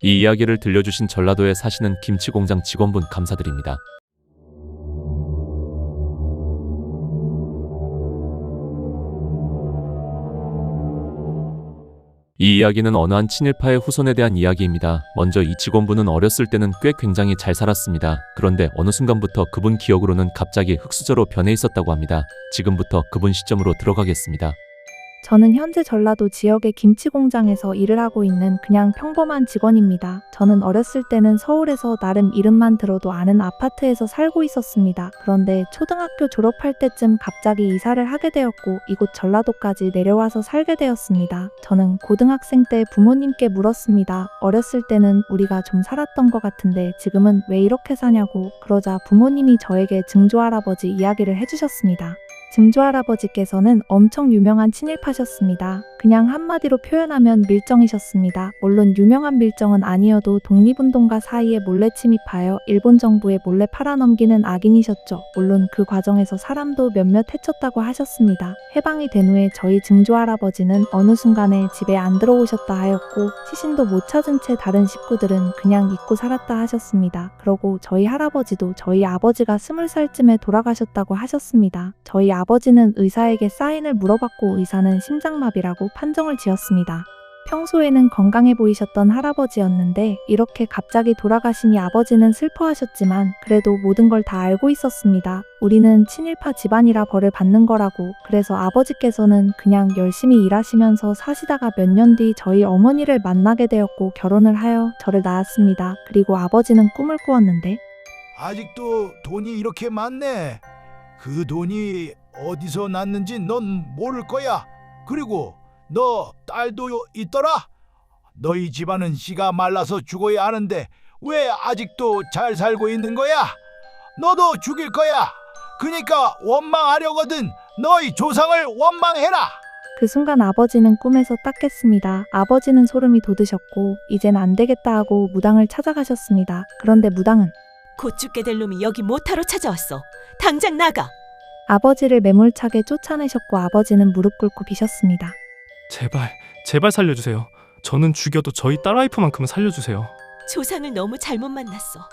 이 이야기를 들려주신 전라도에 사시는 김치공장 직원분 감사드립니다. 이 이야기는 어느 한 친일파의 후손에 대한 이야기입니다. 먼저 이 직원분은 어렸을 때는 꽤 굉장히 잘 살았습니다. 그런데 어느 순간부터 그분 기억으로는 갑자기 흙수저로 변해 있었다고 합니다. 지금부터 그분 시점으로 들어가겠습니다. 저는 현재 전라도 지역의 김치 공장에서 일을 하고 있는 그냥 평범한 직원입니다. 저는 어렸을 때는 서울에서 나름 이름만 들어도 아는 아파트에서 살고 있었습니다. 그런데 초등학교 졸업할 때쯤 갑자기 이사를 하게 되었고 이곳 전라도까지 내려와서 살게 되었습니다. 저는 고등학생 때 부모님께 물었습니다. 어렸을 때는 우리가 좀 살았던 것 같은데 지금은 왜 이렇게 사냐고. 그러자 부모님이 저에게 증조할아버지 이야기를 해주셨습니다. 증조할아버지께서는 엄청 유명한 친일파셨습니다. 그냥 한마디로 표현하면 밀정이셨습니다. 물론 유명한 밀정은 아니어도 독립운동가 사이에 몰래 침입하여 일본 정부에 몰래 팔아넘기는 악인이셨죠. 물론 그 과정에서 사람도 몇몇 해쳤다고 하셨습니다. 해방이 된 후에 저희 증조할아버지는 어느 순간에 집에 안 들어오셨다 하였고 시신도 못 찾은 채 다른 식구들은 그냥 잊고 살았다 하셨습니다. 그러고 저희 할아버지도 저희 아버지가 20살쯤에 돌아가셨다고 하셨습니다. 저희 아버지는 의사에게 사인을 물어봤고 의사는 심장마비라고 판정을 지었습니다. 평소에는 건강해 보이셨던 할아버지였는데 이렇게 갑자기 돌아가시니 아버지는 슬퍼하셨지만 그래도 모든 걸 다 알고 있었습니다. 우리는 친일파 집안이라 벌을 받는 거라고. 그래서 아버지께서는 그냥 열심히 일하시면서 사시다가 몇 년 뒤 저희 어머니를 만나게 되었고 결혼을 하여 저를 낳았습니다. 그리고 아버지는 꿈을 꾸었는데 아직도 돈이 이렇게 많네. 그 돈이 어디서 났는지 넌 모를 거야. 그리고 너 딸도 있더라? 너희 집안은 씨가 말라서 죽어야 하는데 왜 아직도 잘 살고 있는 거야? 너도 죽일 거야. 그니까 원망하려거든 너희 조상을 원망해라. 그 순간 아버지는 꿈에서 딱 깼습니다. 아버지는 소름이 돋으셨고 이젠 안 되겠다 하고 무당을 찾아가셨습니다. 그런데 무당은 곧 죽게 될 놈이 여기 모타로 찾아왔어. 당장 나가. 아버지를 매몰차게 쫓아내셨고 아버지는 무릎 꿇고 비셨습니다. 제발 살려주세요. 저는 죽여도 저희 딸와이프만큼은 살려주세요. 조상을 너무 잘못 만났어.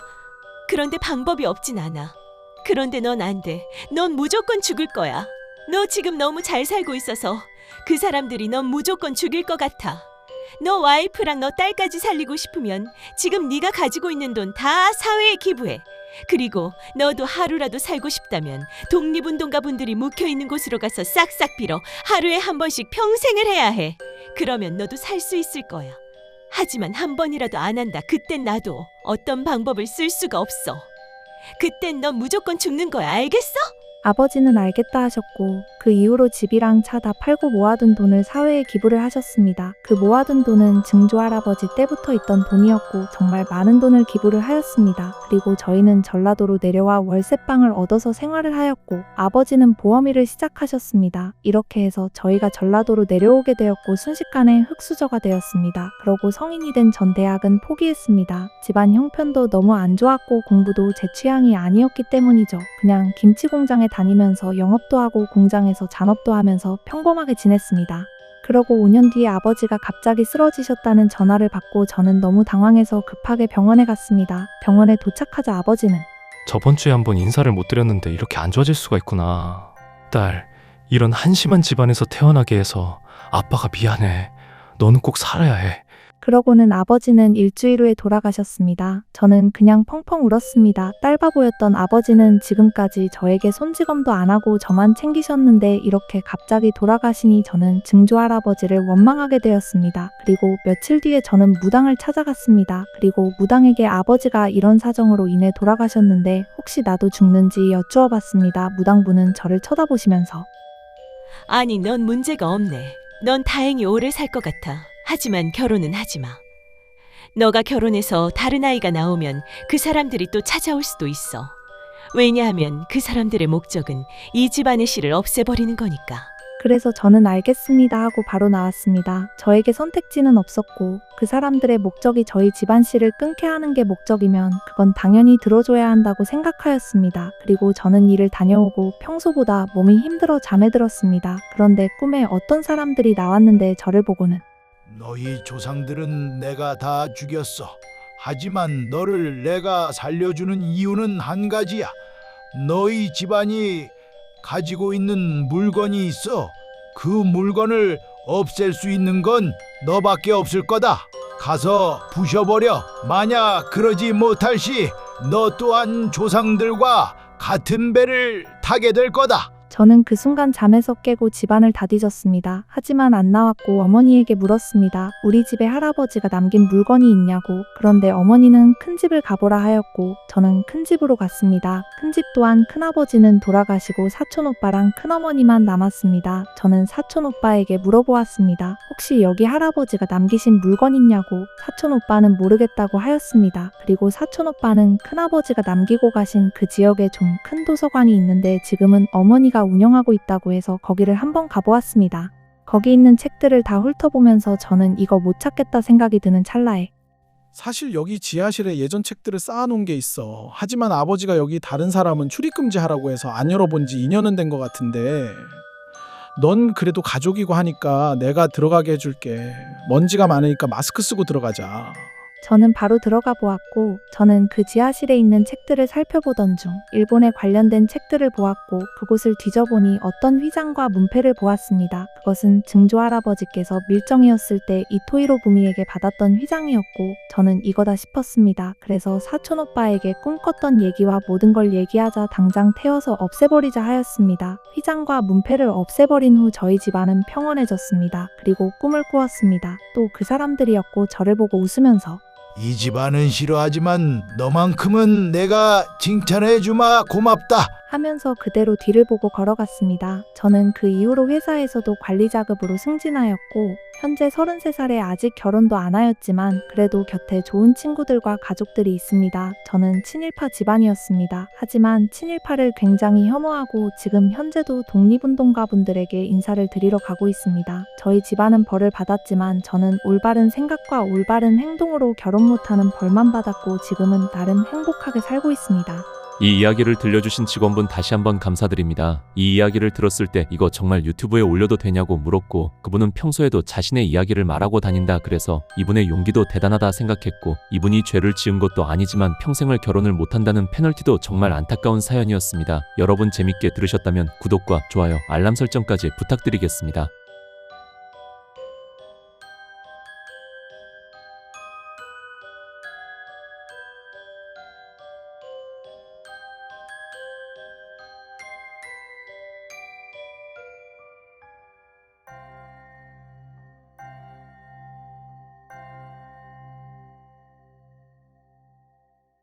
그런데 방법이 없진 않아. 그런데 넌 안 돼. 넌 무조건 죽을 거야. 너 지금 너무 잘 살고 있어서 그 사람들이 넌 무조건 죽일 것 같아. 너 와이프랑 너 딸까지 살리고 싶으면 지금 네가 가지고 있는 돈 다 사회에 기부해. 그리고 너도 하루라도 살고 싶다면 독립운동가 분들이 묵혀있는 곳으로 가서 싹싹 빌어 하루에 한 번씩 평생을 해야 해. 그러면 너도 살 수 있을 거야. 하지만 한 번이라도 안 한다. 그땐 나도 어떤 방법을 쓸 수가 없어. 그땐 넌 무조건 죽는 거야. 알겠어? 아버지는 알겠다 하셨고 그 이후로 집이랑 차 다 팔고 모아둔 돈을 사회에 기부를 하셨습니다. 그 모아둔 돈은 증조할아버지 때부터 있던 돈이었고 정말 많은 돈을 기부를 하였습니다. 그리고 저희는 전라도로 내려와 월세방을 얻어서 생활을 하였고 아버지는 보험 일을 시작하셨습니다. 이렇게 해서 저희가 전라도로 내려오게 되었고 순식간에 흙수저가 되었습니다. 그러고 성인이 된 전 대학은 포기했습니다. 집안 형편도 너무 안 좋았고 공부도 제 취향이 아니었기 때문이죠. 그냥 김치 공장에 다니면서 영업도 하고 공장에서 잔업도 하면서 평범하게 지냈습니다. 그러고 5년 뒤에 아버지가 갑자기 쓰러지셨다는 전화를 받고 저는 너무 당황해서 급하게 병원에 갔습니다. 병원에 도착하자 아버지는 저번 주에 한번 인사를 못 드렸는데 이렇게 안 좋아질 수가 있구나. 딸, 이런 한심한 집안에서 태어나게 해서 아빠가 미안해. 너는 꼭 살아야 해. 그러고는 아버지는 일주일 후에 돌아가셨습니다. 저는 그냥 펑펑 울었습니다. 딸바보였던 아버지는 지금까지 저에게 손찌검도 안 하고 저만 챙기셨는데 이렇게 갑자기 돌아가시니 저는 증조할아버지를 원망하게 되었습니다. 그리고 며칠 뒤에 저는 무당을 찾아갔습니다. 그리고 무당에게 아버지가 이런 사정으로 인해 돌아가셨는데 혹시 나도 죽는지 여쭈어봤습니다. 무당분은 저를 쳐다보시면서 아니, 넌 문제가 없네. 넌 다행히 오래 살 것 같아. 하지만 결혼은 하지 마. 너가 결혼해서 다른 아이가 나오면 그 사람들이 또 찾아올 수도 있어. 왜냐하면 그 사람들의 목적은 이 집안의 씨를 없애버리는 거니까. 그래서 저는 알겠습니다 하고 바로 나왔습니다. 저에게 선택지는 없었고 그 사람들의 목적이 저희 집안 씨를 끊게 하는 게 목적이면 그건 당연히 들어줘야 한다고 생각하였습니다. 그리고 저는 일을 다녀오고 평소보다 몸이 힘들어 잠에 들었습니다. 그런데 꿈에 어떤 사람들이 나왔는데 저를 보고는 너희 조상들은 내가 다 죽였어. 하지만 너를 내가 살려주는 이유는 한 가지야. 너희 집안이 가지고 있는 물건이 있어. 그 물건을 없앨 수 있는 건 너밖에 없을 거다. 가서 부셔버려. 만약 그러지 못할 시 너 또한 조상들과 같은 배를 타게 될 거다. 저는 그 순간 잠에서 깨고 집안을 다 뒤졌습니다. 하지만 안 나왔고 어머니에게 물었습니다. 우리 집에 할아버지가 남긴 물건이 있냐고. 그런데 어머니는 큰 집을 가보라 하였고 저는 큰 집으로 갔습니다. 큰 집 또한 큰아버지는 돌아가시고 사촌 오빠랑 큰어머니만 남았습니다. 저는 사촌 오빠에게 물어보았습니다. 혹시 여기 할아버지가 남기신 물건 있냐고. 사촌 오빠는 모르겠다고 하였습니다. 그리고 사촌 오빠는 큰아버지가 남기고 가신 그 지역에 좀 큰 도서관이 있는데 지금은 어머니가 운영하고 있다고 해서 거기를 한번 가보았습니다. 거기 있는 책들을 다 훑어보면서 저는 이거 못 찾겠다 생각이 드는 찰나에 사실 여기 지하실에 예전 책들을 쌓아놓은 게 있어. 하지만 아버지가 여기 다른 사람은 출입금지하라고 해서 안 열어본 지 2년은 된 것 같은데 넌 그래도 가족이고 하니까 내가 들어가게 해줄게. 먼지가 많으니까 마스크 쓰고 들어가자. 저는 바로 들어가 보았고 저는 그 지하실에 있는 책들을 살펴보던 중 일본에 관련된 책들을 보았고 그곳을 뒤져보니 어떤 휘장과 문패를 보았습니다. 그것은 증조 할아버지께서 밀정이었을 때 이토히로 부미에게 받았던 휘장이었고 저는 이거다 싶었습니다. 그래서 사촌 오빠에게 꿈꿨던 얘기와 모든 걸 얘기하자 당장 태워서 없애버리자 하였습니다. 휘장과 문패를 없애버린 후 저희 집안은 평온해졌습니다. 그리고 꿈을 꾸었습니다. 또 그 사람들이었고 저를 보고 웃으면서 이 집안은 싫어하지만 너만큼은 내가 칭찬해주마 고맙다. 하면서 그대로 뒤를 보고 걸어갔습니다. 저는 그 이후로 회사에서도 관리자급으로 승진하였고 현재 33살에 아직 결혼도 안 하였지만 그래도 곁에 좋은 친구들과 가족들이 있습니다. 저는 친일파 집안이었습니다. 하지만 친일파를 굉장히 혐오하고 지금 현재도 독립운동가분들에게 인사를 드리러 가고 있습니다. 저희 집안은 벌을 받았지만 저는 올바른 생각과 올바른 행동으로 결혼 못하는 벌만 받았고 지금은 나름 행복하게 살고 있습니다. 이 이야기를 들려주신 직원분 다시 한번 감사드립니다. 이 이야기를 들었을 때 이거 정말 유튜브에 올려도 되냐고 물었고 그분은 평소에도 자신의 이야기를 말하고 다닌다 그래서 이분의 용기도 대단하다 생각했고 이분이 죄를 지은 것도 아니지만 평생을 결혼을 못한다는 페널티도 정말 안타까운 사연이었습니다. 여러분 재밌게 들으셨다면 구독과 좋아요, 알람 설정까지 부탁드리겠습니다.